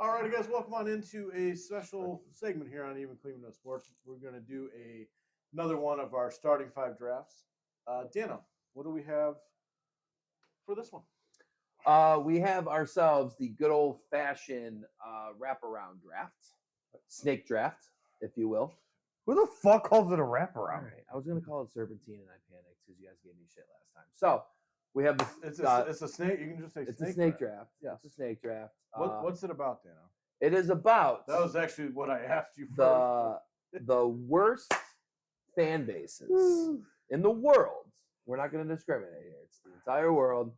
All right, guys, welcome on into a special segment here on Even Cleveland No Sports. We're going to do another one of our starting five drafts. Dano, what do we have for this one? We have ourselves the good old-fashioned wraparound draft, snake draft, if you will. Who the fuck calls it a All wraparound? right, I was gonna call it serpentine, and I panicked because you guys gave me shit last time. So we have this. It's a snake. You can just say it's snake. a snake draft. Yes. It's a snake draft. What's it about, Dano? It is about That was actually what I asked you first. the worst fan bases in the world. We're not going to discriminate here. It's the entire world,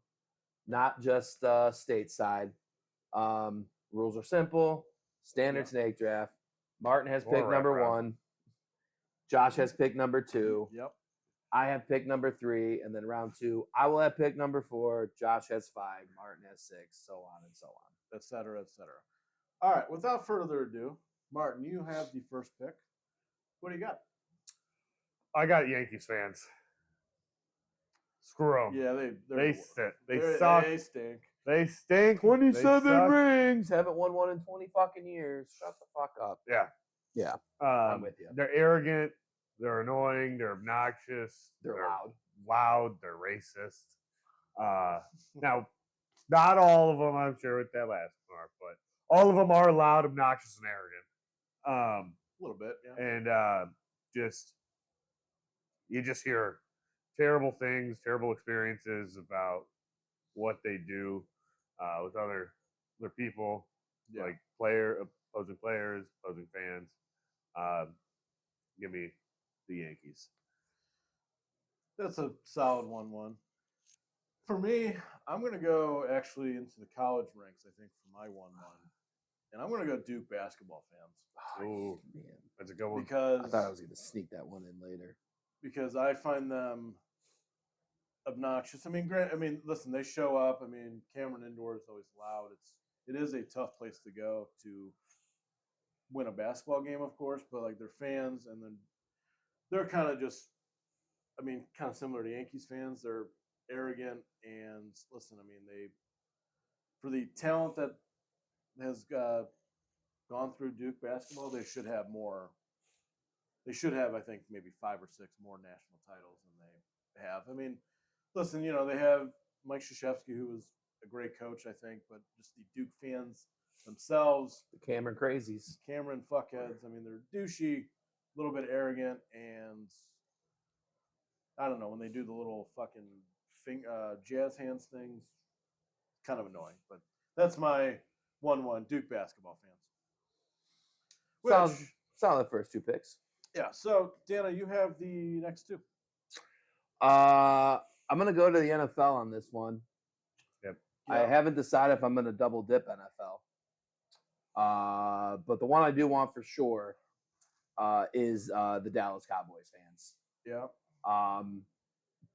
not just stateside. Rules are simple. Standard snake draft. Martin has pick number 1. Josh has pick number 2. Yep. I have pick number 3, and then round 2, I will have pick number 4. Josh has 5. Martin has 6, so on and so on, et cetera, et cetera. All right. Without further ado, Martin, you have the first pick. What do you got? I got Yankees fans. Screw them. Yeah, they sit. They suck. They stink. They stink. 27 rings. Haven't won one in 20 fucking years. Shut the fuck up. Yeah. Yeah. I'm with you. They're arrogant. They're annoying. They're obnoxious. They're loud. Loud. They're racist. Now, not all of them, I'm sure, with that last part, but all of them are loud, obnoxious, and arrogant. A little bit, yeah. And you just hear terrible things, terrible experiences about what they do with other people, like opposing players, opposing fans. Give me the Yankees. That's a solid 1-1. For me, I'm going to go actually into the college ranks, I think, for my 1-1. And I'm going to go Duke basketball fans. Oh, man. That's a good one. Because I thought I was going to sneak that one in later. Because I find them obnoxious. I mean, listen, they show up. I mean, Cameron Indoor is always loud. It is a tough place to go to win a basketball game, of course, but like they're fans, and then they're kind of just, kind of similar to Yankees fans. They're arrogant, and listen, for the talent that has gone through Duke basketball, they should have more. They should have, I think, maybe 5 or 6 more national titles than they have. I mean, listen, they have Mike Krzyzewski, who was a great coach, I think, but just the Duke fans themselves. The Cameron crazies. Cameron fuckheads. I mean, they're douchey, a little bit arrogant, and I don't know, when they do the little fucking jazz hands things, kind of annoying. But that's my 1-1 Duke basketball fans. Solid first 2 picks. Yeah, so, Dana, you have the next 2. I'm going to go to the NFL on this one. Yep. I haven't decided if I'm going to double dip NFL. But the one I do want for sure is the Dallas Cowboys fans. Yeah.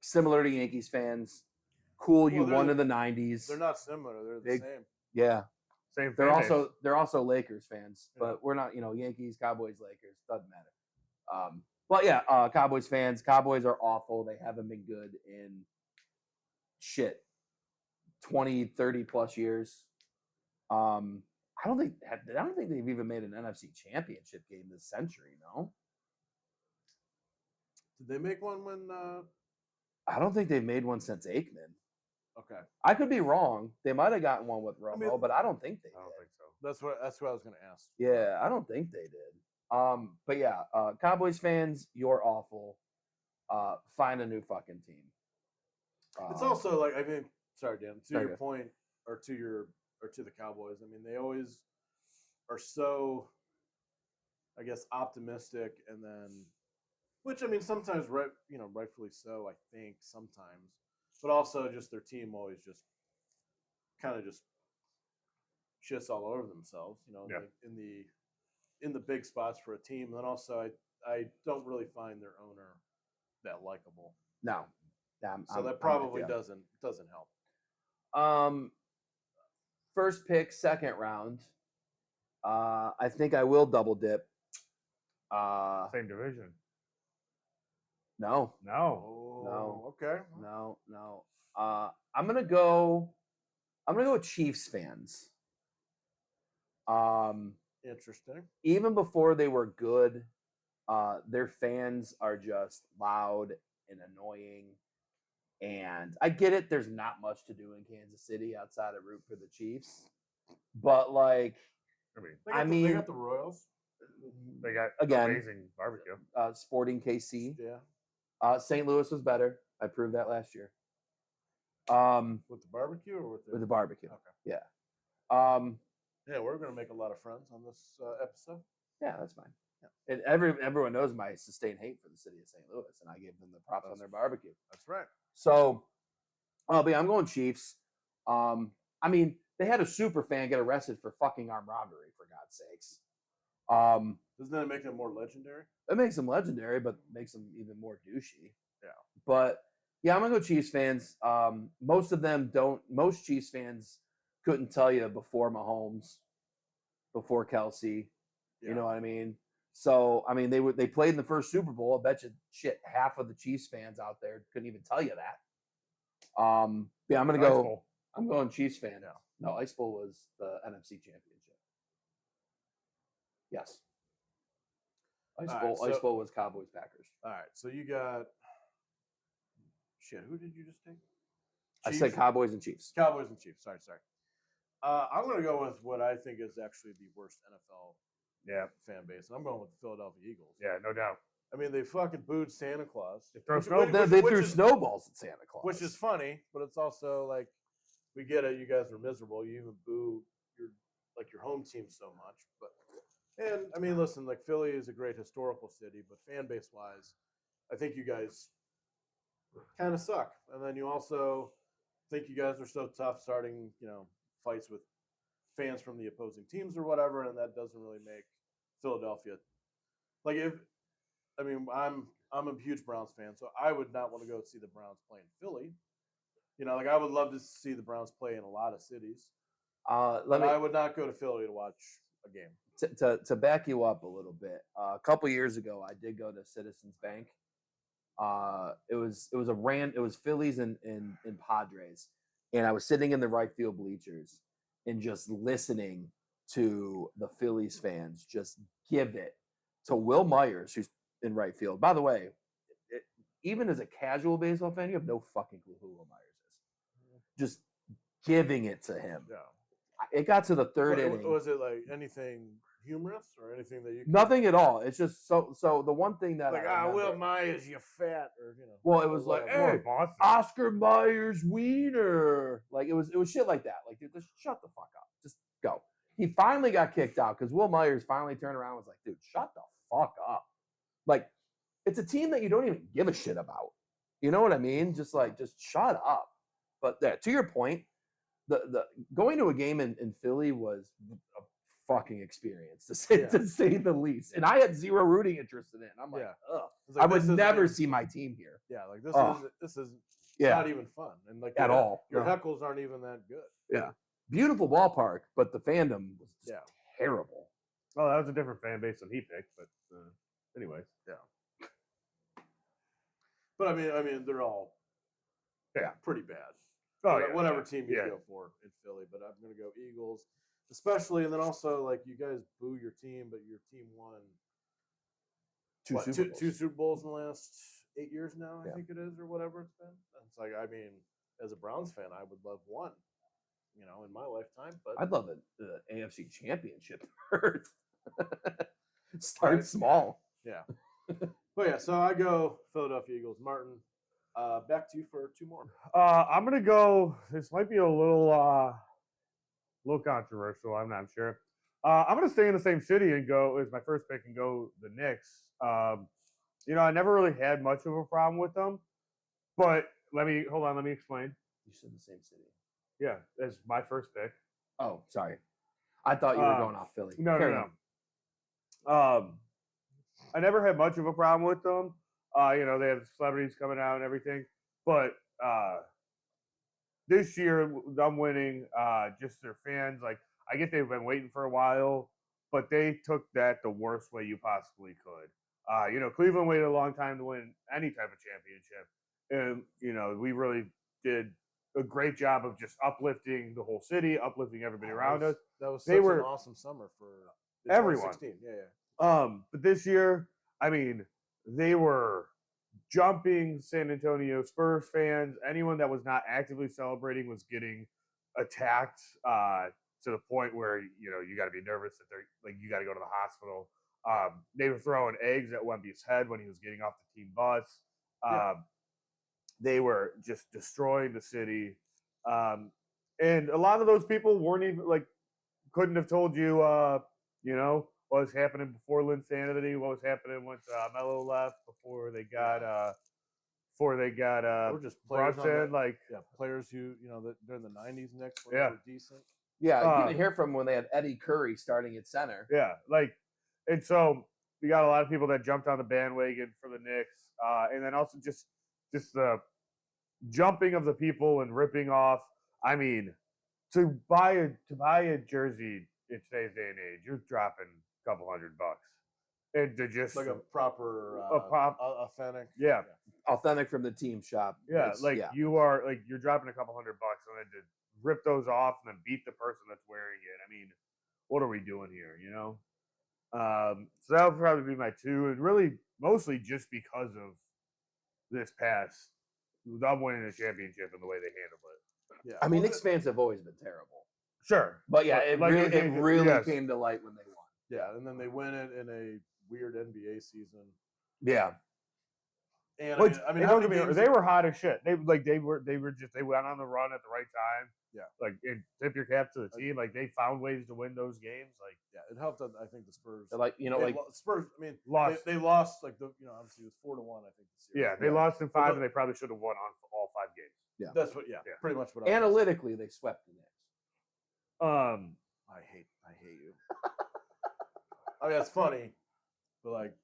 Similar to Yankees fans. Cool, you won in the 90s. They're not similar. They're the same. Yeah. Same. They're also Lakers fans, but we're not, Yankees, Cowboys, Lakers, doesn't matter. But yeah, Cowboys fans. Cowboys are awful. They haven't been good in 20, 30 plus years. I don't think they've even made an NFC Championship game this century. No. Did they make one when? I don't think they've made one since Aikman. Okay. I could be wrong. They might have gotten one with Romo, but I don't think they did. I don't think so. That's what I was going to ask. Yeah, I don't think they did. But yeah, Cowboys fans, you're awful. Find a new fucking team. It's also like, sorry, Dan, to your Okay. point, or to the Cowboys. They always are so, I guess, optimistic, and then, which sometimes rightfully so. I think sometimes, but also just their team always just kind of just shits all over themselves. In the big spots for a team. And then also, I don't really find their owner that likable. No. So that probably doesn't help. First pick, second round. I think I will double dip. Same division. No. Oh, okay. No. I'm gonna go Chiefs fans. Interesting. Even before they were good, their fans are just loud and annoying. And I get it. There's not much to do in Kansas City outside of root for the Chiefs, but like, I mean, They got the Royals. they got Again, amazing barbecue. Sporting KC. Yeah. St. Louis was better. I proved that last year. With the barbecue or With the barbecue. Okay. Yeah. Yeah, we're gonna make a lot of friends on this episode. Yeah, that's fine. Yeah. And everyone knows my sustained hate for the city of St. Louis, and I gave them the props on their barbecue. That's right. So, but yeah, I'm going Chiefs. I mean, they had a super fan get arrested for fucking armed robbery, for God's sakes. Doesn't that make them more legendary? It makes them legendary, but makes them even more douchey. Yeah. But yeah, I'm gonna go Chiefs fans. Most of them don't. Most Chiefs fans couldn't tell you before Mahomes, before Kelsey. Yeah. You know what I mean? So I mean, they played in the first Super Bowl. I bet you shit half of the Chiefs fans out there couldn't even tell you that. Yeah, I'm gonna Ice go. Bowl. I'm going Chiefs fan. Yeah. No, Ice Bowl was the NFC Championship. Yes. Ice All Bowl. right, Ice so- Bowl was Cowboys Packers. All right. So you got shit. Who did you just take? I said Cowboys and Chiefs. Cowboys and Chiefs. Sorry. I'm gonna go with what I think is actually the worst NFL fan base, and I'm going with the Philadelphia Eagles. Yeah, no doubt. I mean, they fucking booed Santa Claus. They throw Which- snow- which- They which threw is- snowballs at Santa Claus, which is funny, but it's also like we get it. You guys are miserable. You even boo your home team so much. But and I mean, listen, like Philly is a great historical city, but fan base wise, I think you guys kind of suck. And then you also think you guys are so tough, starting fights with fans from the opposing teams or whatever, and that doesn't really make Philadelphia like if. I mean, I'm a huge Browns fan, so I would not want to go see the Browns play in Philly. Like I would love to see the Browns play in a lot of cities. I would not go to Philly to watch a game. To back you up a little bit. A couple years ago, I did go to Citizens Bank. It was Phillies and Padres, and I was sitting in the right field bleachers and just listening to the Phillies fans just give it to Will Myers, who's in right field. By the way, even as a casual baseball fan, you have no fucking clue who Will Myers is. Just giving it to him. Yeah. It got to the third What- inning. Was it like anything humorous or anything that you? Nothing at all. It's just so. The one thing that Like I remember- Will Myers, you fat, or Well, it was like, More hey, Boston. Oscar Myers Wiener. Like it was shit like that. Like, dude, just shut the fuck up. Just go. He finally got kicked out because Will Myers finally turned around and was like, dude, shut the fuck up. Like, it's a team that you don't even give a shit about. You know what I mean? Just shut up. But yeah, to your point, the going to a game in Philly was a fucking experience to say the least. And I had zero rooting interest in it. And I'm like, ugh. It's like, I would this isn't never even see fun. my team here. Yeah, like this is Yeah. not even fun, and like At all. Your No. heckles aren't even that good. Yeah. Beautiful ballpark, but the fandom was just Yeah. terrible. Well, that was a different fan base than he picked, but anyways. But I mean, they're all pretty bad. Whatever team you go for in Philly, but I'm gonna go Eagles, especially, and then also like you guys boo your team, but your team won two Super Bowls in the last 8 years now, I think it is, or whatever it's been. And it's like, I mean, as a Browns fan, I would love one, in my lifetime. But I'd love the AFC Championship first. Start small. Yeah. But yeah, so I go Philadelphia Eagles. Martin, back to you for two more. I'm gonna go. This might be a little controversial. I'm not sure. I'm gonna stay in the same city and go as my first pick and go the Knicks. I never really had much of a problem with them, but let me explain. You said the same city. Yeah, as my first pick. Oh, sorry. I thought you were going off Philly. No. I never had much of a problem with them. They have celebrities coming out and everything, but this year them winning, just their fans. Like, I get they've been waiting for a while, but they took that the worst way you possibly could. Cleveland waited a long time to win any type of championship, and we really did a great job of just uplifting the whole city, uplifting everybody around us. That was They such were- an awesome summer for the Everyone. 2016. Yeah, yeah. But this year, I mean, they were jumping San Antonio Spurs fans. Anyone that was not actively celebrating was getting attacked to the point where you got to be nervous that they're like you got to go to the hospital. They were throwing eggs at Wemby's head when he was getting off the team bus. They were just destroying the city, and a lot of those people weren't even couldn't have told you, what was happening before Linsanity, what was happening once Melo left, before they got Or just players on Brunson, that, players who that during the '90s Knicks when Yeah. they were decent. Yeah, you didn't hear from when they had Eddie Curry starting at center. Yeah, and so we got a lot of people that jumped on the bandwagon for the Knicks, and then also just the jumping of the people and ripping off. I mean, to buy a jersey in today's day and age, you're dropping a couple $100, and to just Like a proper, authentic. Yeah. Authentic from the team shop. Yeah, It's- you're dropping a couple $100 and then to rip those off and then beat the person that's wearing it. I mean, what are we doing here? So that would probably be my two, and really mostly just because of this past them winning the championship and the way they handled it. Yeah. I mean, Well, Knicks fans have always been terrible. Sure, But yeah, it really yes. came to light when they won. yeah, and then they win it in a weird NBA season. Yeah. And Which, I mean, and how don't many get me wrong, games? they were hot as shit. They went on the run at the right time. Yeah. And tip your cap to the team. They found ways to win those games. Yeah, it helped. I think the Spurs. Spurs. Spurs. I mean, Lost. They lost obviously it was 4-1. I think. The series. Yeah, they lost in 5, and they probably should have won on all 5 games. Yeah. That's what. Yeah, pretty much what. Analytically, they swept the Knicks. I hate you. I mean, that's funny, but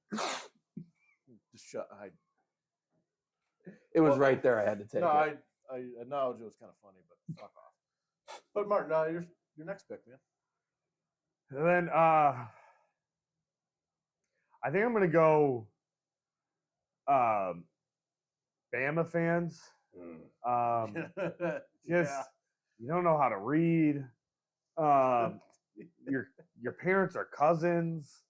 just shut. It was Well, right there. I had to take No, it. I acknowledge it was kind of funny, but fuck off. But Martin, your next pick, man. And then I think I'm gonna go Bama fans. Just you don't know how to read. Your parents are cousins.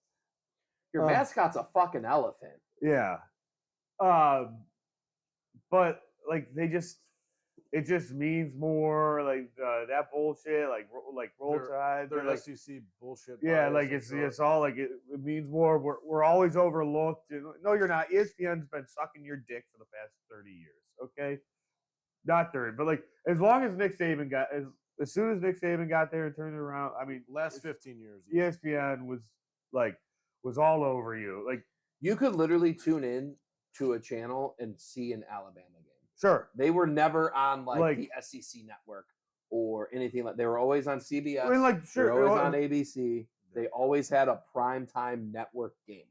Your mascot's a fucking elephant. Yeah. But it just means more that bullshit, roll tide. They're SEC bullshit. Yeah, bias, it's all it means more. We're always overlooked. No, you're not. ESPN's been sucking your dick for the past 30 years. Okay, not 30, but as long as Nick Saban got as soon as Nick Saban got there and turned it around. I mean, last 15 years. ESPN was all over you. You could literally tune in to a channel and see an Alabama game. Sure, They were never on the SEC network or anything like. They were always on CBS. I mean, They were always on ABC. They always had a primetime network game.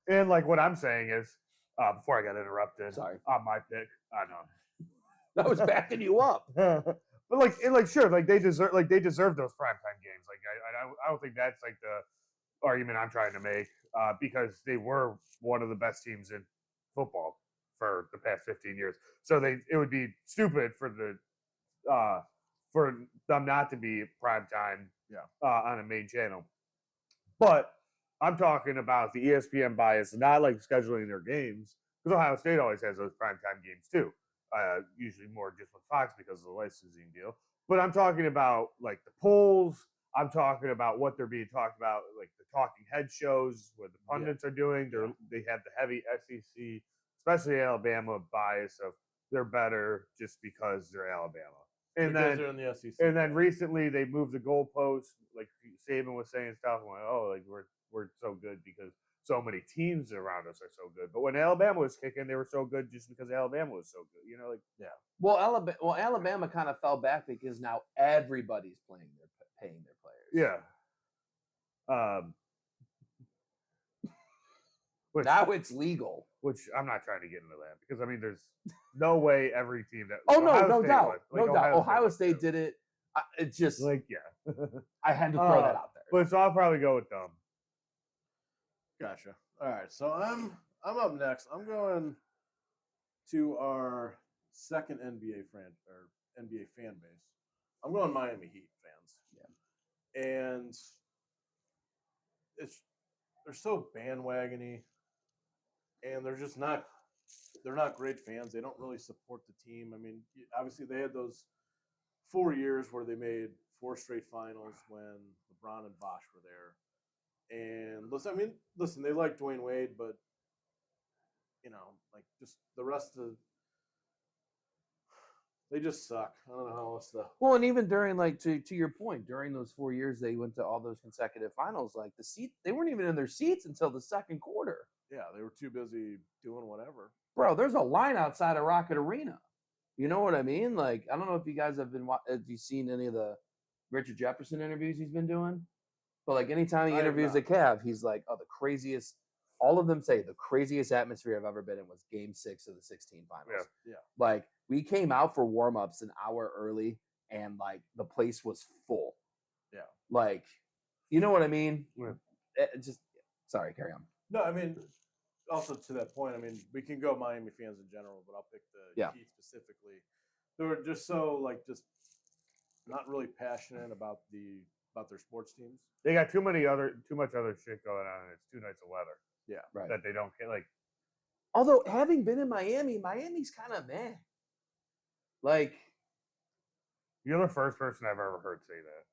and what I'm saying is, before I got interrupted, Sorry. on my pick, I know. I was backing you up. But sure, they deserve those primetime games. I don't think that's the argument I'm trying to make, because they were one of the best teams in football for the past 15 years. So it would be stupid for them not to be primetime on a main channel. But I'm talking about the ESPN bias, not scheduling their games, because Ohio State always has those primetime games too. Usually more just with Fox because of the licensing deal. But I'm talking about the polls. I'm talking about what they're being talked about, the talking head shows, what the pundits are doing. They have the heavy SEC, especially Alabama bias of they're better just because they're Alabama. And because they're in the SEC. And then recently they moved the goalposts. Saban was saying stuff like, we're so good because so many teams around us are so good. But when Alabama was kicking, they were so good just because Alabama was so good. Well, Alabama kind of fell back because now everybody's paying their players. Yeah. Now it's legal. Which I'm not trying to get into that because there's no way every team that. Oh no, Ohio no State doubt, was. no doubt. Ohio State did it. It just I had to throw that out there. But so I'll probably go with them. Gotcha. All right, so I'm up next. I'm going to our second NBA NBA fan base. I'm going Miami Heat fans. Yeah. And they're so bandwagony, and they're just not. They're not great fans. They don't really support the team. I mean, obviously they had those 4 years where they made 4 straight finals when LeBron and Bosh were there. And listen, they like Dwayne Wade, but like just the rest of they just suck. I don't know how else to. Well, and even during like to your point, during those 4 years they went to all those consecutive finals. Like they weren't even in their seats until the second quarter. Yeah, they were too busy doing whatever. Bro, there's a line outside of Rocket Arena. You know what I mean? Like, I don't know if you guys have seen any of the Richard Jefferson interviews he's been doing, but like anytime he interviews a Cav, he's like, "Oh, the craziest." All of them say the craziest atmosphere I've ever been in was Game 6 of the 16 finals. Yeah. Like we came out for warm-ups an hour early, and like the place was full. Yeah. Like, you know what I mean? Yeah. Sorry, carry on. No, I mean, also to that point, I mean, we can go Miami fans in general, but I'll pick the Heat specifically. They were just so just not really passionate about their sports teams. They got too much other shit going on, and it's 2 nights of weather. Yeah, right. That they don't get like. Although having been in Miami's kind of meh. Like, You're the first person I've ever heard say that.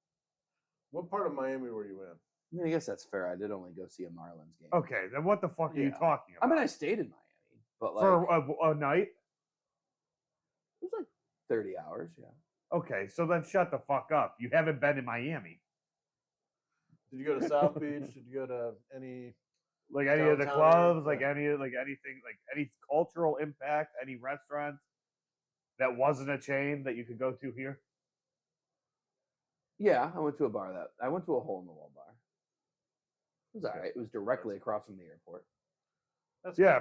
What part of Miami were you in? I mean, I guess that's fair. I did only go see a Marlins game. Okay, then what the fuck are you talking about? I mean, I stayed in Miami, but like for a night. It was like 30 hours, yeah. Okay, so then shut the fuck up. You haven't been in Miami. Did you go to South Beach? Did you go to any like any of the clubs? Like anything? Like any cultural impact? Any restaurants that wasn't a chain that you could go to here? Yeah, I went to a hole in the wall bar. It was all right. It was directly across from the airport.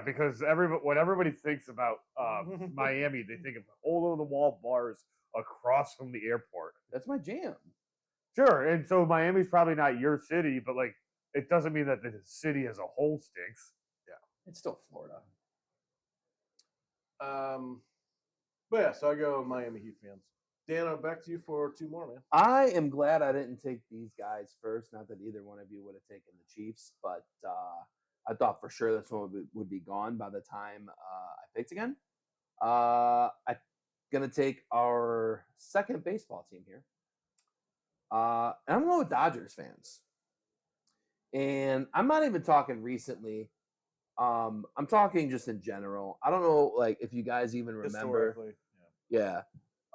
Because what everybody thinks about Miami, they think of hole in the wall bars across from the airport. That's my jam. Sure, and so Miami's probably not your city, but like it doesn't mean that the city as a whole stinks. Yeah, it's still Florida. But yeah, so I go Miami Heat fans. Dan, I'm back to you for 2 more, man. I am glad I didn't take these guys first. Not that either one of you would have taken the Chiefs, but I thought for sure this one would be gone by the time I picked again. I'm going to take our second baseball team here. And I'm going with Dodgers fans. And I'm not even talking recently. I'm talking just in general. I don't know, like, if you guys even remember. Yeah.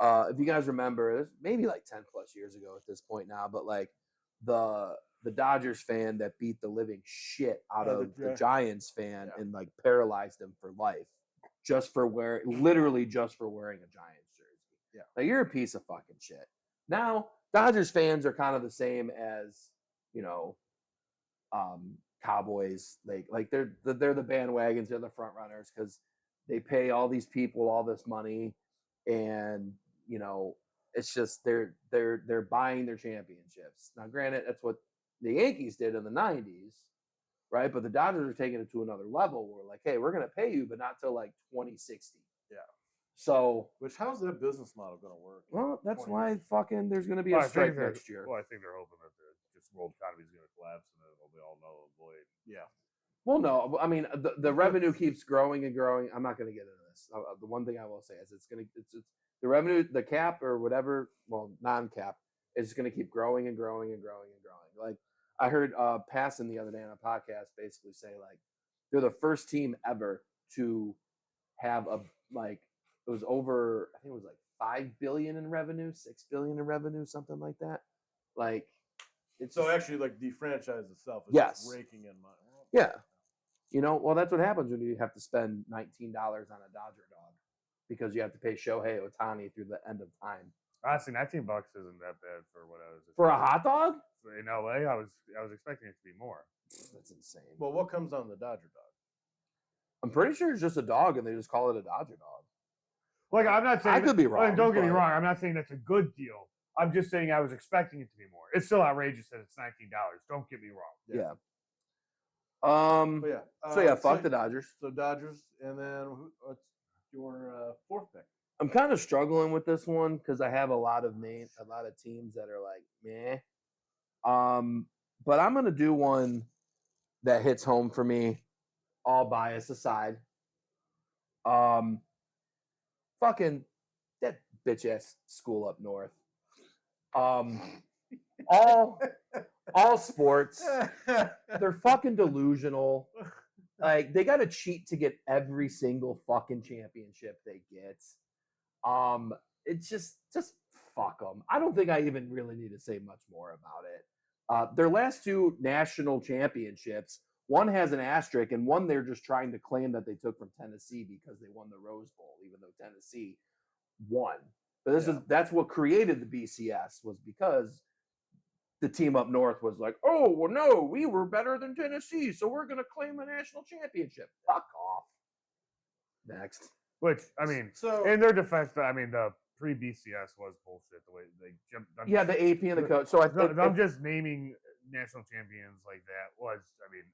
If you guys remember, it was maybe like 10 plus years ago at this point now, but like the Dodgers fan that beat the living shit out of the Giants fan and like paralyzed him for life literally just for wearing a Giants jersey. Yeah. Like, you're a piece of fucking shit. Now, Dodgers fans are kind of the same as, Cowboys. Like they're the bandwagons, they're the front runners because they pay all these people all this money, and it's just they're buying their championships. Now, granted, that's what the Yankees did in the 90s, right? But the Dodgers are taking it to another level. Where like, hey, we're going to pay you, but not till like 2060. Yeah. So, how's that business model going to work? Well, that's why there's going to be a strike next year. Well, I think they're hoping that the world economy is going to collapse and then it'll be all null and void. Yeah. Well, no, I mean the revenue keeps growing and growing. I'm not going to get into this. The one thing I will say is it's the revenue, the cap or whatever, well, non-cap, is just going to keep growing and growing and growing and growing. Like I heard Passon the other day on a podcast basically say like they're the first team ever to have it was over, I think it was like 5 billion in revenue, 6 billion in revenue, something like that. Like it's so actually like the franchise itself is just raking in money. Yeah. Well, that's what happens when you have to spend $19 on a Dodger dog because you have to pay Shohei Ohtani through the end of time. Honestly, $19 isn't that bad for what I was expecting. For a hot dog? In LA, I was expecting it to be more. That's insane. Well, what comes on the Dodger dog? I'm pretty sure it's just a dog and they just call it a Dodger dog. Like, I'm not saying I could be wrong. Don't get me wrong. I'm not saying that's a good deal. I'm just saying I was expecting it to be more. It's still outrageous that it's $19. Don't get me wrong. Yeah. So fuck the Dodgers. So Dodgers, and then what's your fourth pick? I'm kind of struggling with this one because I have a lot of teams that are like meh. But I'm gonna do one that hits home for me, all bias aside. Fucking that bitch ass school up north. All sports, they're fucking delusional. Like they gotta cheat to get every single fucking championship they get. It's just fuck them. I don't think I even really need to say much more about it. Their last two national championships, one has an asterisk, and one they're just trying to claim that they took from Tennessee because they won the Rose Bowl, even though Tennessee won. But that's what created the BCS, was because the team up north was like, oh well, no, we were better than Tennessee, so we're gonna claim a national championship. Fuck off. Next. Which I mean, So in their defense, I mean the pre-BCS was bullshit. The way they jumped. Yeah, the AP and the coach. So I'm just naming national champions like that was. I mean,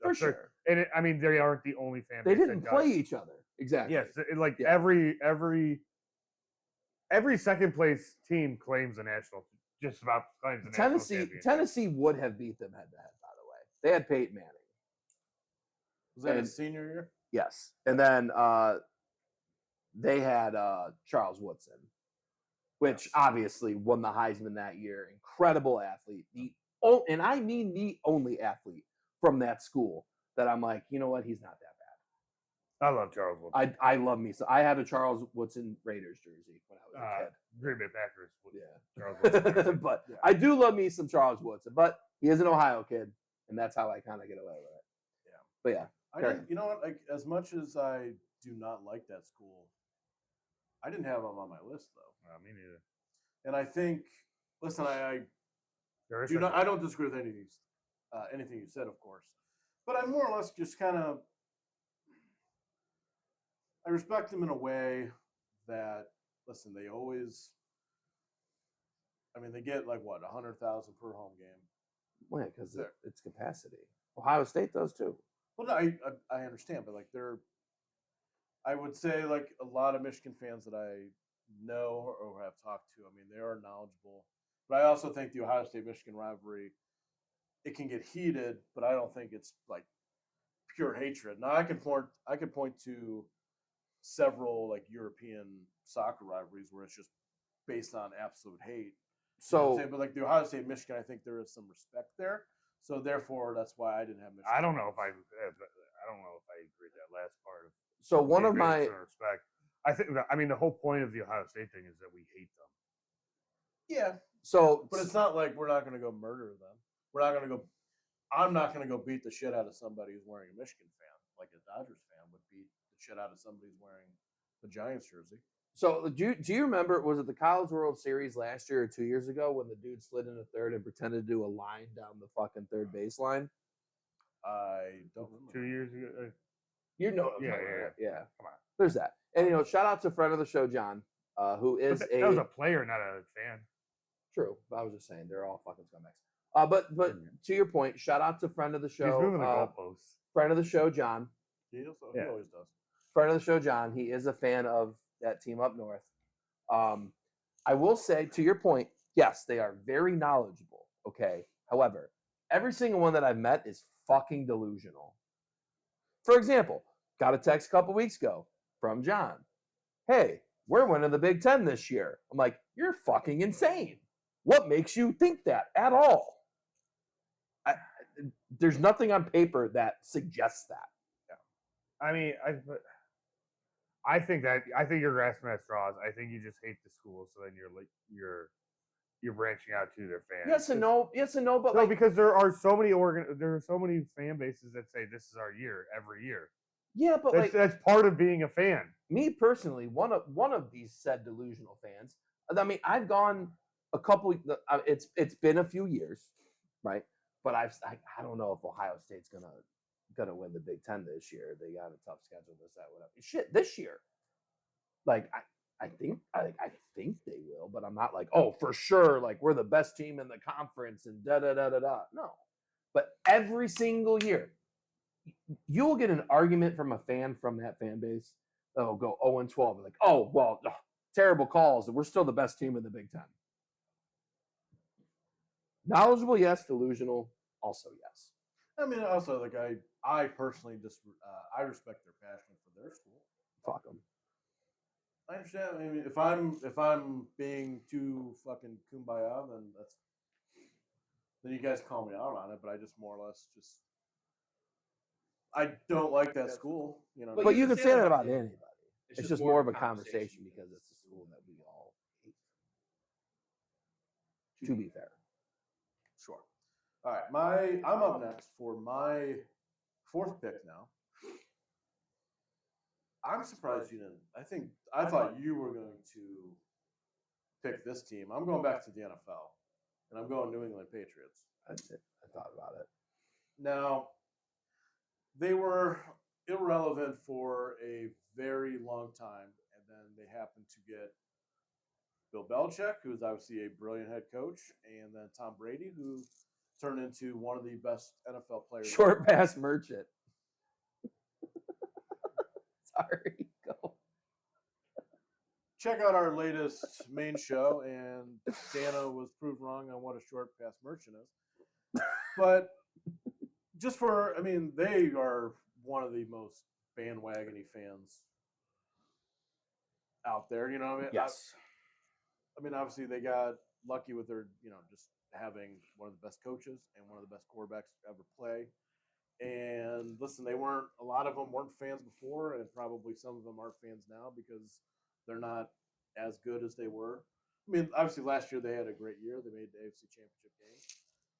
for sure. And I mean, they aren't the only fan. They didn't play each other exactly. Yes, every second place team claims a national. Just about claims a national championship. Tennessee would have beat them head to head. By the way, they had Peyton Manning. Was that his senior year? Yes, and then they had Charles Woodson, which obviously won the Heisman that year. Incredible athlete. And I mean the only athlete from that school that I'm like, you know what? He's not that bad. I love Charles Woodson. I love me. So I had a Charles Woodson Raiders jersey when I was a kid. Green Bay Packers. Yeah. Charles Woodson. But yeah. I do love me some Charles Woodson. But he is an Ohio kid, and that's how I kind of get away with it. Yeah. But yeah. You know what? Like, as much as I do not like that school, I didn't have them on my list though. Me neither. And I think, listen, I don't disagree with anything you said, of course, but I more or less just kind of, I respect them in a way that, listen, they always, I mean, they get like what, 100,000 per home game. Well, because it's capacity. Ohio State does too. Well, no, I understand, but like I would say like a lot of Michigan fans that I know or have talked to, I mean, they are knowledgeable. But I also think the Ohio State-Michigan rivalry, it can get heated, but I don't think it's like pure hatred. Now I can point to several like European soccer rivalries where it's just based on absolute hate. So, but like the Ohio State-Michigan, I think there is some respect there. So therefore, that's why I didn't have Michigan. I don't know if I agree with that last part of. So one of my respect. I think. I mean, the whole point of the Ohio State thing is that we hate them. Yeah. So, but it's not like we're not going to go murder them. We're not going to go. I'm not going to go beat the shit out of somebody who's wearing a Michigan fan, like a Dodgers fan would beat the shit out of somebody who's wearing a Giants jersey. So do you remember? Was it the College World Series last year or 2 years ago when the dude slid into third and pretended to do a line down the fucking third baseline? I don't remember. 2 years ago. You know, yeah. Come on, there's that. And shout out to friend of the show, John, who is that was a player, not a fan. True, but I was just saying they're all fucking scumbags. But to your point, shout out to friend of the show. He's moving the goalposts. Friend of the show, John. He always does. Friend of the show, John. He is a fan of that team up north. I will say, to your point, yes, they are very knowledgeable. Okay. However, every single one that I've met is fucking delusional. For example, got a text a couple weeks ago from John. Hey, we're winning the Big Ten this year. I'm like, you're fucking insane. What makes you think that at all? There's nothing on paper that suggests that. Yeah. I mean, I think you're grasping at straws. I think you just hate the school, so then you're branching out to their fans. Yes and no, but no, because there are so many fan bases that say this is our year every year. Yeah, but that's part of being a fan. Me personally, one of these said delusional fans. I mean, I've gone a couple. It's been a few years, right? But I don't know if Ohio State's gonna win the Big Ten this year. They got a tough schedule. This, that, whatever. Shit, this year, like I think they will, but I'm not like, oh, for sure, like we're the best team in the conference and da da da da da. No, but every single year, you'll get an argument from a fan from that fan base that'll go 0-12. Like, oh well, terrible calls, and we're still the best team in the Big Ten. Knowledgeable, yes. Delusional, also yes. I mean, also like I personally just I respect their passion for their school. Fuck them. I understand. I mean, if I'm being too fucking kumbaya, then you guys call me out on it. But I just more or less just I don't like that school. You know, But you can say that about anybody. It's just more of a conversation because it's a school that we all hate. To be fair. Sure. All right, I'm up next for my fourth pick now. I'm surprised you didn't. I thought you were going to pick this team. I'm going back to the NFL, and I'm going New England Patriots. I thought about it. Now, they were irrelevant for a very long time, and then they happened to get Bill Belichick, who's obviously a brilliant head coach, and then Tom Brady, who turned into one of the best NFL players. Short pass merchant. Sorry, go. Check out our latest main show, and Dana was proved wrong on what a short pass merchant is. But just for, I mean, they are one of the most bandwagony fans out there. You know, I mean, Yes. I mean, obviously they got lucky with their, just having one of the best coaches and one of the best quarterbacks to ever play. And listen, a lot of them weren't fans before, and probably some of them aren't fans now because they're not as good as they were. I mean, obviously last year they had a great year. They made the AFC Championship game.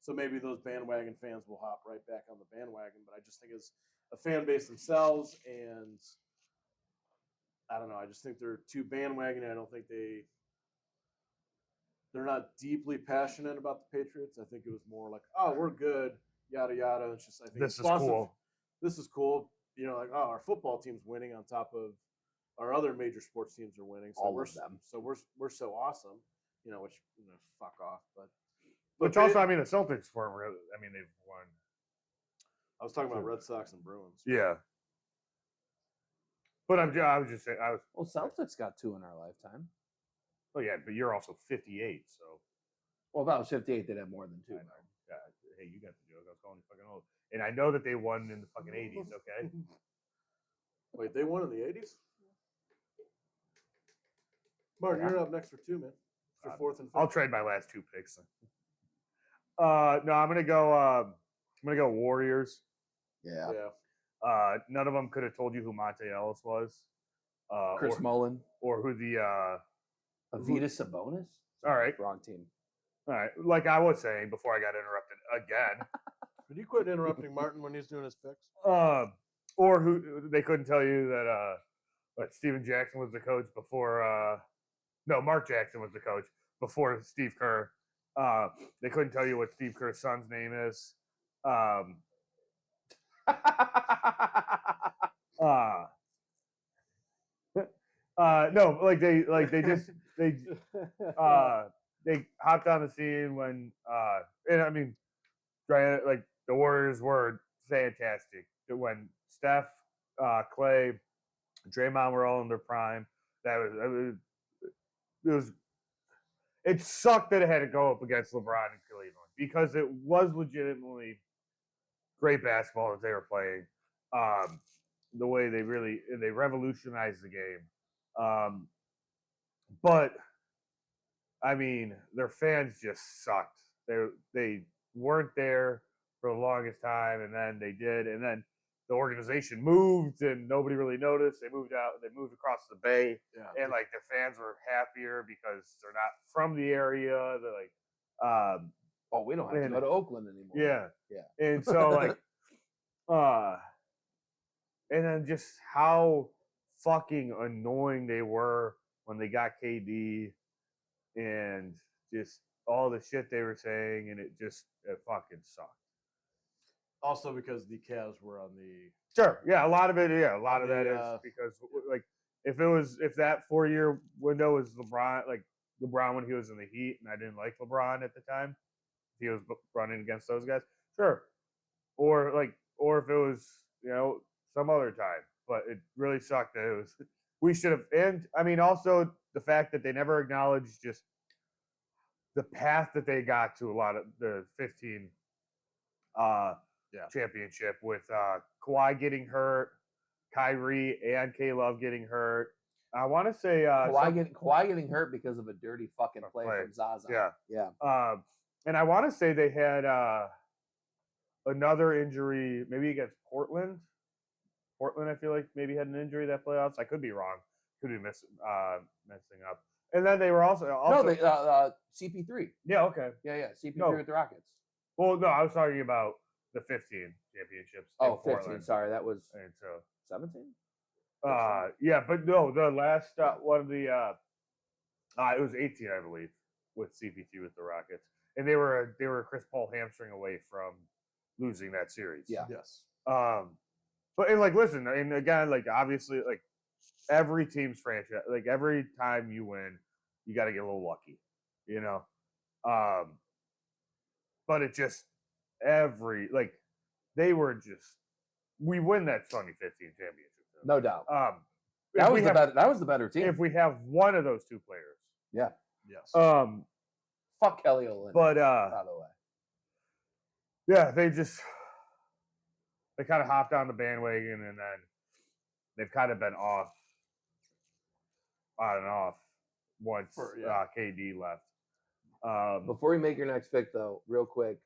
So maybe those bandwagon fans will hop right back on the bandwagon. But I just think as a fan base themselves, and I don't know, I just think they're too bandwagon. I don't think they're not deeply passionate about the Patriots. I think it was more like, oh, we're good, yada yada. It's just I think This is Boston, cool. This is cool. Like, oh, our football team's winning on top of our other major sports teams are winning. So All of them. So we're so awesome. Which fuck off. But Which also, I mean, the Celtics weren't really. I mean, they've won. I was talking about Red Sox and Bruins. Yeah. But I was just saying. Well, Celtics got 2 in our lifetime. Oh yeah, but you're also 58, so. Well, if I was 58, they'd have more than 2. I know. Yeah. Hey, you got the joke. I was calling you fucking old, and I know that they won in the fucking 80s. Okay. Wait, they won in the 80s? Martin, you're up next for 2, man. It's your fourth and fifth. I'll trade my last 2 picks. No, I'm gonna go Warriors. Yeah. None of them could have told you who Monte Ellis was. Chris Mullen. Or who the Avitas Sabonis? All right. Wrong team. All right. Like I was saying before I got interrupted again. Could you quit interrupting Martin when he's doing his picks? Or who they couldn't tell you that Steven Jackson was the coach before Mark Jackson was the coach before Steve Kerr. They couldn't tell you what Steve Kerr's son's name is. No, they hopped on the scene when and I mean, like the Warriors were fantastic when Steph, Clay, Draymond were all in their prime. It sucked that it had to go up against LeBron and Cleveland because it was legitimately great basketball that they were playing. The way they revolutionized the game. But I mean, their fans just sucked. They weren't there for the longest time, and then they did, and then the organization moved, and nobody really noticed. They moved out. They moved across the bay, and like their fans were happier because they're not from the area. They're like, oh, we don't have to go to Oakland anymore. Yeah. And so like, and then just how fucking annoying they were when they got KD, and just all the shit they were saying, and it fucking sucked. Also because the Cavs were on the a lot of it, a lot of that is because like if that 4-year window was LeBron when he was in the Heat, and I didn't like LeBron at the time, if he was running against those guys, sure, or if it was some other time, but it really sucked that it was we should have. And I mean, also the fact that they never acknowledged just the path that they got to a lot of the 15 championship with Kawhi getting hurt, Kyrie and K-Love getting hurt. I want to say Kawhi getting hurt because of a dirty fucking play from Zaza. Yeah. And I want to say they had another injury, maybe against Portland. Portland, I feel like maybe had an injury that playoffs. I could be wrong. Could be messing up. And then they were also no, they CP3. Yeah, okay. Yeah. CP3 No. with the Rockets. Well, no, I was talking about the 15 championships. Oh, 15. Sorry, that was and so 17. Yeah, but no, the last one of the it was 18, I believe, with CP3 with the Rockets, and they were a Chris Paul hamstring away from losing that series. Yeah. Yes. But and like, listen, and again, like obviously, like every team's franchise, like every time you win, you got to get a little lucky, you know. But it just they were just we win that Sunny 15 championship. No doubt. That was the better team. If we have one of those two players. Yeah. Yes. Fuck Kelly Olynyk. But by the way. Yeah, they kind of hopped on the bandwagon, and then they've kind of been on and off once KD left. Before you make your next pick, though, real quick,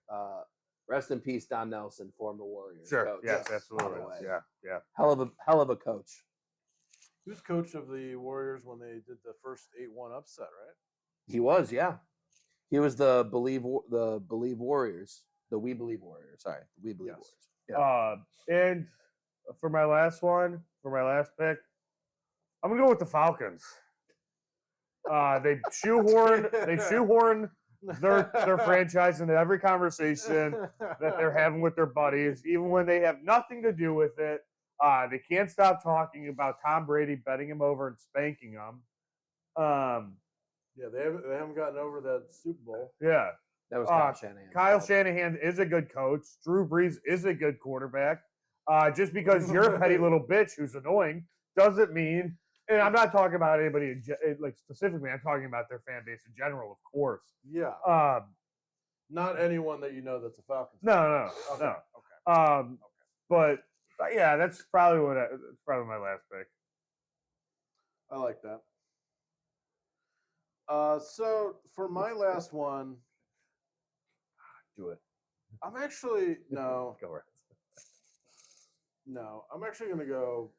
rest in peace, Don Nelson, former Warriors. Sure. Coach. Yes, absolutely. Yeah. Hell of a coach. He was coach of the Warriors when they did the first 8-1 upset, right? He was, yeah. He was the Believe Warriors. The We Believe Warriors. Sorry, We Believe Warriors. Yeah. And for my last pick, I'm gonna go with the Falcons. They shoehorn their franchise into every conversation that they're having with their buddies, even when they have nothing to do with it. They can't stop talking about Tom Brady betting him over and spanking him. Yeah, they haven't gotten over that Super Bowl. Yeah. That was Kyle Shanahan. Kyle Shanahan is a good coach. Drew Brees is a good quarterback. Just because you're a petty little bitch who's annoying doesn't mean. And I'm not talking about anybody like specifically. I'm talking about their fan base in general, of course. Yeah. Not anyone that you know that's a Falcons. No. Okay. But yeah, that's probably my last pick. I like that. So for my last one, do it. I'm actually no. Go Reds. No, I'm actually gonna go.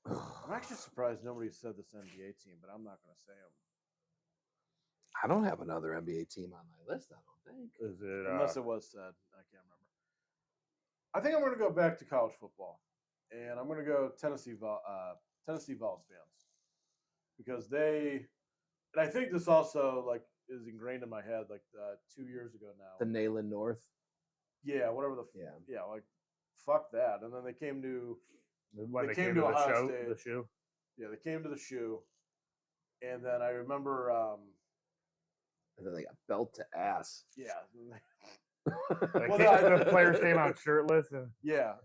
I'm actually surprised nobody said this NBA team, but I'm not gonna say them. I don't have another NBA team on my list. I don't think. Is it Unless it was said, I can't remember. I think I'm gonna go back to college football, and I'm gonna go Tennessee Vols fans, because they, and I think this also like is ingrained in my head, like 2 years ago now. The Nayland North. Yeah, whatever like fuck that. And then they came to Ohio State. The shoe. Yeah, they came to the shoe, and then I remember. And then they got belt to ass. Yeah. The players came out shirtless. And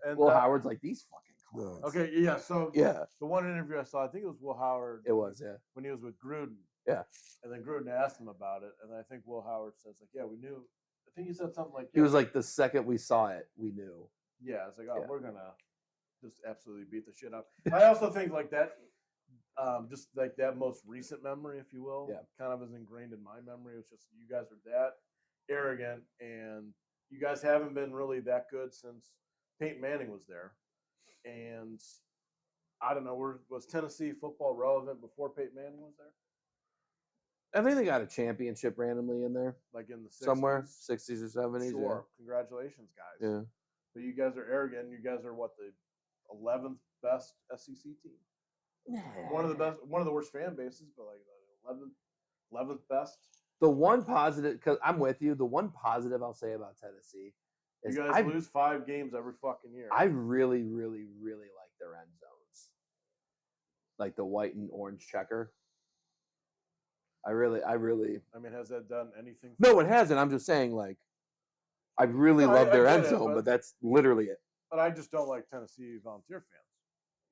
and Will Howard's like, these fucking clowns. Okay, yeah. So yeah, the one interview I saw, I think it was Will Howard. It was, yeah. When he was with Gruden. Yeah. And then Gruden asked him about it, and I think Will Howard says like, "Yeah, we knew." I think he said something like, he was like, "The second we saw it, we knew." Yeah, it's like, "Oh, we're gonna just absolutely beat the shit out." I also think like that, just like that most recent memory, if you will, kind of is ingrained in my memory. It's just you guys are that arrogant, and you guys haven't been really that good since Peyton Manning was there. And I don't know, was Tennessee football relevant before Peyton Manning was there? I think they got a championship randomly in there, like in the 60s? Somewhere 60s or 70s. Sure, yeah. Congratulations, guys. Yeah, but you guys are arrogant. You guys are what, the 11th best SEC team? One of the best, one of the worst fan bases, but like the 11th best. The one positive, because I'm with you. The one positive I'll say about Tennessee is you guys lose 5 games every fucking year. I really, really, really like their end zones, like the white and orange checker. I really. I mean, has that done anything? No, it hasn't. I'm just saying, like, I really No, love I their get end it, zone, but- but that's literally it. But I just don't like Tennessee Volunteer fans.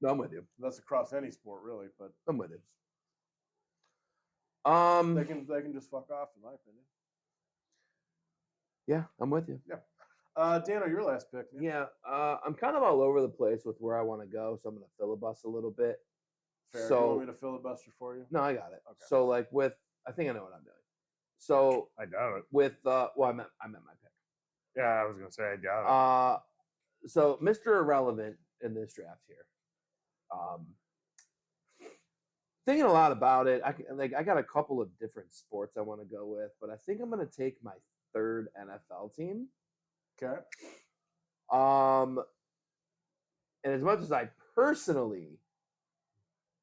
No, I'm with you. That's across any sport, really. But I'm with you. they can just fuck off, in my opinion. Yeah, I'm with you. Dano, your last pick. Man. Yeah, I'm kind of all over the place with where I want to go, so I'm going to filibuster a little bit. Fair. So, you want me to filibuster for you? No, I got it. Okay. So, like I think I know what I'm doing. So I doubt it. with well, I meant my pick. Yeah, I was gonna say I doubt So Mr. Irrelevant in this draft here. Thinking a lot about it. I got a couple of different sports I want to go with, but I think I'm going to take my third NFL team. Okay. And as much as I personally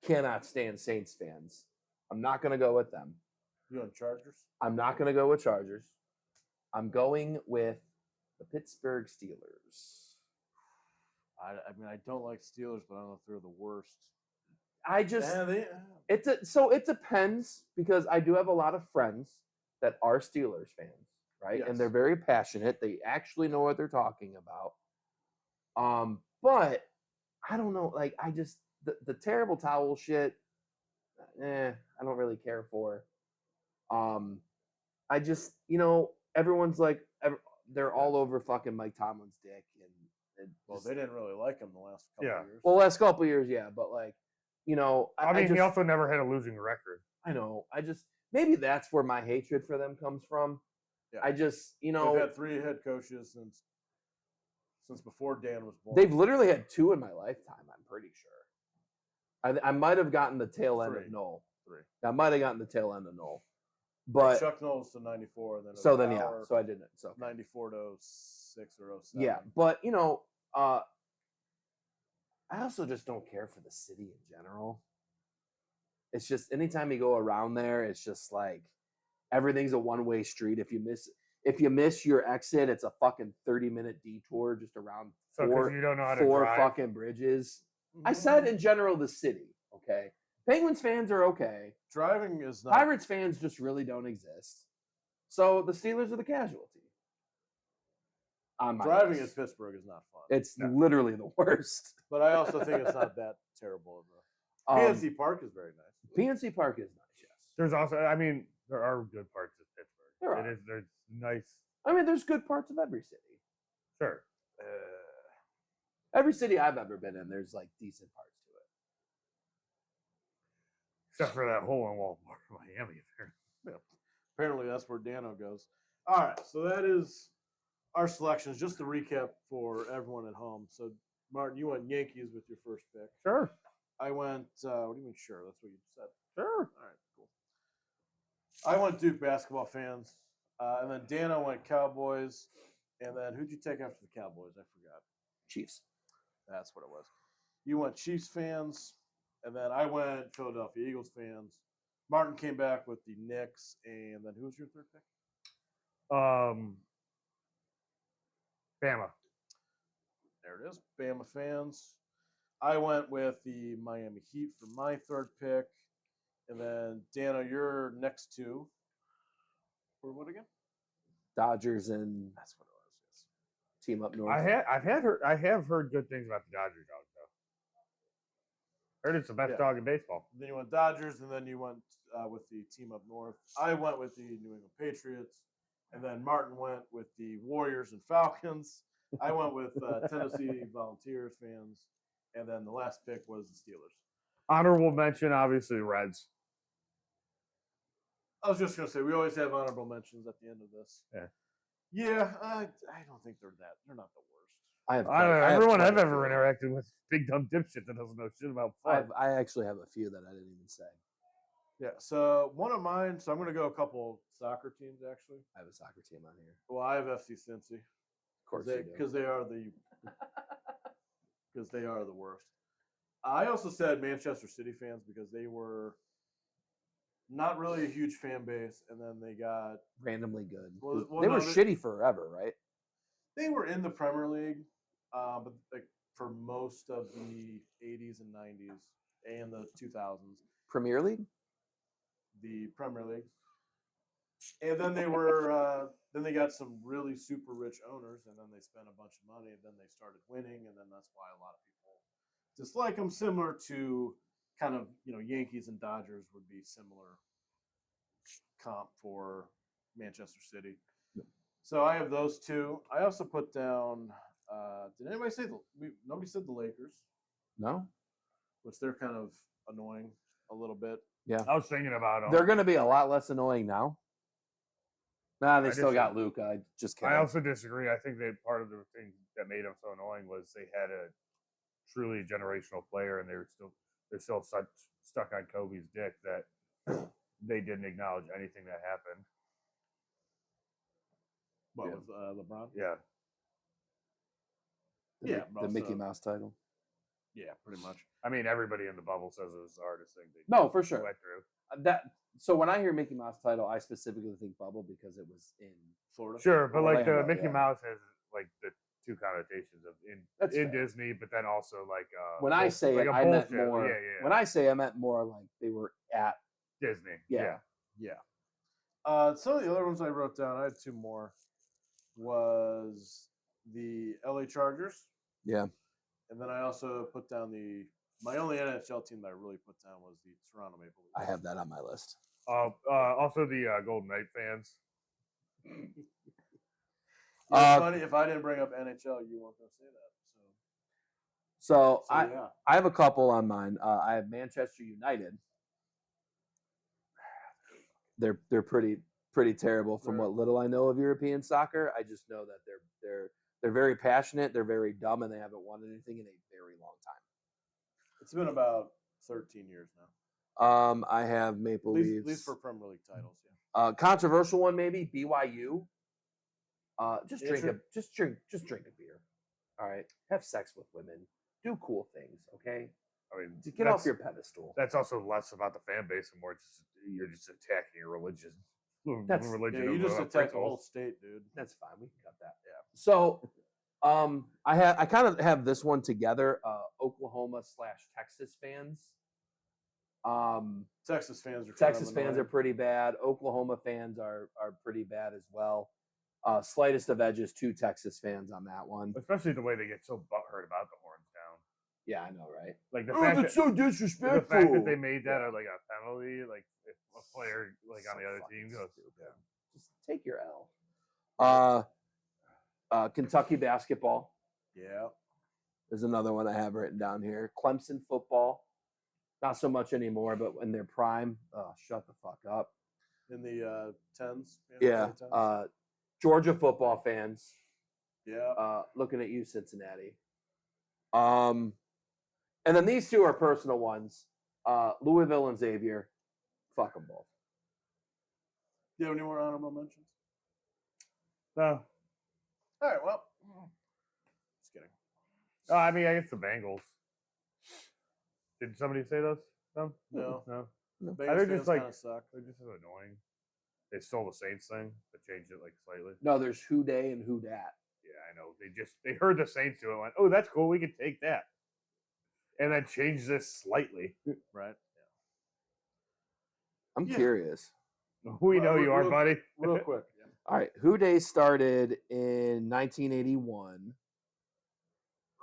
cannot stand Saints fans, I'm not going to go with them. You on Chargers? I'm not going to go with Chargers. I'm going with the Pittsburgh Steelers. I mean, I don't like Steelers, but I don't know if they're the worst. I just Yeah, so it depends because I do have a lot of friends that are Steelers fans, right? Yes. And they're very passionate. They actually know what they're talking about. But I don't know, like I just the terrible towel shit, I don't really care for. I just, everyone's like they're all over fucking Mike Tomlin's dick and well, they didn't really like him the last couple Yeah. of years. well, last couple of years, yeah, but like, I mean, just, he also never had a losing record. I know. Maybe that's where my hatred for them comes from. Yeah. I just, They've had 3 head coaches since before Dan was born. they've literally had 2 in my lifetime. I'm pretty sure. I might have gotten the tail end of 3. Noel. 3. I might have gotten the tail end of Noel, Like but Chuck Knowles to 94, and then so then Bauer, so I didn't. So 94 to 06 or 07. yeah, but I also just don't care for the city in general. It's just anytime you go around there, it's just like everything's a one-way street. If you miss your exit, it's a fucking 30-minute detour just around So four, because you don't know how to four drive. fucking bridges. I said in general the city, okay? Penguins fans are okay. Driving is not. Pirates fans just really don't exist. So the Steelers are the casualty. On my Driving list. at Pittsburgh is not fun. It's No. literally the worst. But I also think it's not that terrible of a. PNC Park is very nice. PNC Park is nice, yes. There's also, I mean, there are good parts of Pittsburgh. There are. There's nice. I mean, there's good parts of every city. Sure. Every city I've ever been in, there's like decent parts to it. Except for that hole in wall part of Miami. Apparently, that's where Dano goes. All right, so that is our selections. Just to recap for everyone at home. So, Martin, you went Yankees with your first pick. Sure. I went. What do you mean? Sure, that's what you said. Sure. All right, cool. I went Duke basketball fans, and then Dano went Cowboys, and then who'd you take after the Cowboys? I forgot. Chiefs. That's what it was. You went Chiefs fans, and then I went Philadelphia Eagles fans. Martin came back with the Knicks, and then who was your third pick? Bama. There it is. Bama fans. I went with the Miami Heat for my third pick, and then Dano, your next 2 were what again? Dodgers and That's what it was. Yes. team up north. I have heard good things about the Dodgers dog though. Heard it's the best Yeah. dog in baseball. Then you went Dodgers, and then you went with the team up north. I went with the New England Patriots, and then Martin went with the Warriors and Falcons. I went with Tennessee Volunteers fans, and then the last pick was the Steelers. Honorable mention, obviously, Reds. I was just going to say, we always have honorable mentions at the end of this. Yeah. Yeah, I don't think they're not the worst. I have. I don't know. Everyone I've ever few. interacted with, big dumb dipshit that doesn't know shit about fun. I actually have a few that I didn't even say. Yeah, so one of mine, so I'm going to go a couple soccer teams, actually. I have a soccer team on here. Well, I have FC Cincy. Of course you do. Because they are the worst. I also said Manchester City fans because they were not really a huge fan base, and then they got randomly good. Well, they no, were they- shitty forever, right? they were in the Premier League, but like for most of the 80s and 90s and the 2000s, Premier League. the Premier League. And then they were then they got some really super rich owners, and then they spent a bunch of money, and then they started winning, and then that's why a lot of people dislike them. Similar to kind of Yankees and Dodgers would be similar comp for Manchester City. Yep. So I have those two. I also put down. Did anybody say nobody said the Lakers, No. which they're kind of annoying a little bit. Yeah. I was thinking about them. They're going to be a lot less annoying now. Nah, they I still got disagree. Luka. I just kidding. I also disagree. I think that part of the thing that made them so annoying was they had a truly generational player, and they're still stuck on Kobe's dick that they didn't acknowledge anything that happened. What Yeah. with LeBron? Yeah, The Mickey Mouse title. Yeah, pretty much. I mean, everybody in the bubble says it was the hardest thing they No, for sure. went through. So when I hear Mickey Mouse title, I specifically think bubble because it was in Florida. Sure, but like the Orlando, Mickey yeah. Mouse has like the two connotations of That's in fair. Disney, but then also like when I say like it, a I meant bullshit. more. Yeah. When I say I meant more like they were at. Disney. Yeah. Yeah. Some of the other ones I wrote down, I had two more. Was the LA Chargers. Yeah. And then I also put down my only NHL team that I really put down was the Toronto Maple Leafs. I have that on my list. Also the Golden Knight fans. It's funny, if I didn't bring up NHL, you weren't going to say that. So Yeah. I have a couple on mine. I have Manchester United. They're pretty terrible from what little I know of European soccer. I just know that they're very passionate, they're very dumb, and they haven't won anything in a very long time. It's been about 13 years now. I have Maple Leafs. At least for Premier League titles, yeah. Controversial one maybe BYU. Just drink a beer. All right, have sex with women, do cool things. Okay, I mean, get off your pedestal. That's also less about the fan base and more just you're just attacking your religion. That's- religion. Yeah, you of, just attacked the whole state, dude. That's fine. We can cut that. Yeah. So, I kind of have this one together. Oklahoma/Texas fans. Texas fans are Texas fans are pretty bad. Oklahoma fans are pretty bad as well. Slightest of edges to Texas fans on that one. Especially the way they get so butthurt about the horns down. Yeah, I know, right? Like the Oh, fact that's that so disrespectful. the fact that they made that like a penalty, like if a player like on the other team goes, Just take your L. Kentucky basketball Yeah. is another one I have written down here. Clemson football, not so much anymore, but in their prime, shut the fuck up. In the tens. Yeah. 2010s. Georgia football fans. Yeah. Looking at you, Cincinnati. And then these two are personal ones. Louisville and Xavier. Fuck them both. Do you have any more honorable mentions? no. All right. Well, just kidding. Oh, I mean, I guess the Bengals. Did somebody say those? No. No. Bengals They're fans just like kinda suck. they're just so annoying. They stole the Saints thing, but changed it like slightly. No, there's who day and who dat. Yeah, I know. They heard the Saints do it and went, oh, that's cool. We can take that. And then change this slightly. Right. I'm Yeah. curious. We know you are, real- buddy. Real quick. Yeah. All right, Who Day started in 1981.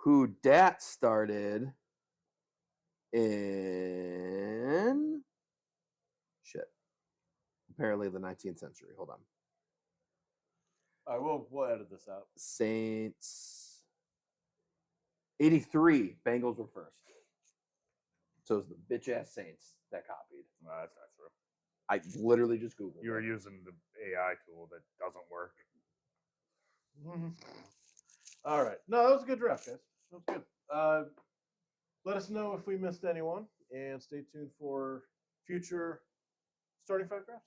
Who Dat started in apparently the 19th century. Hold on. All right. We'll edit this out. Saints 83. Bengals were first. So it was the bitch ass Saints that copied. No, that's not true. I literally just Googled. You were it. using the AI tool that doesn't work. All right. No, that was a good draft, guys. That was good. Let us know if we missed anyone, and stay tuned for future starting five drafts.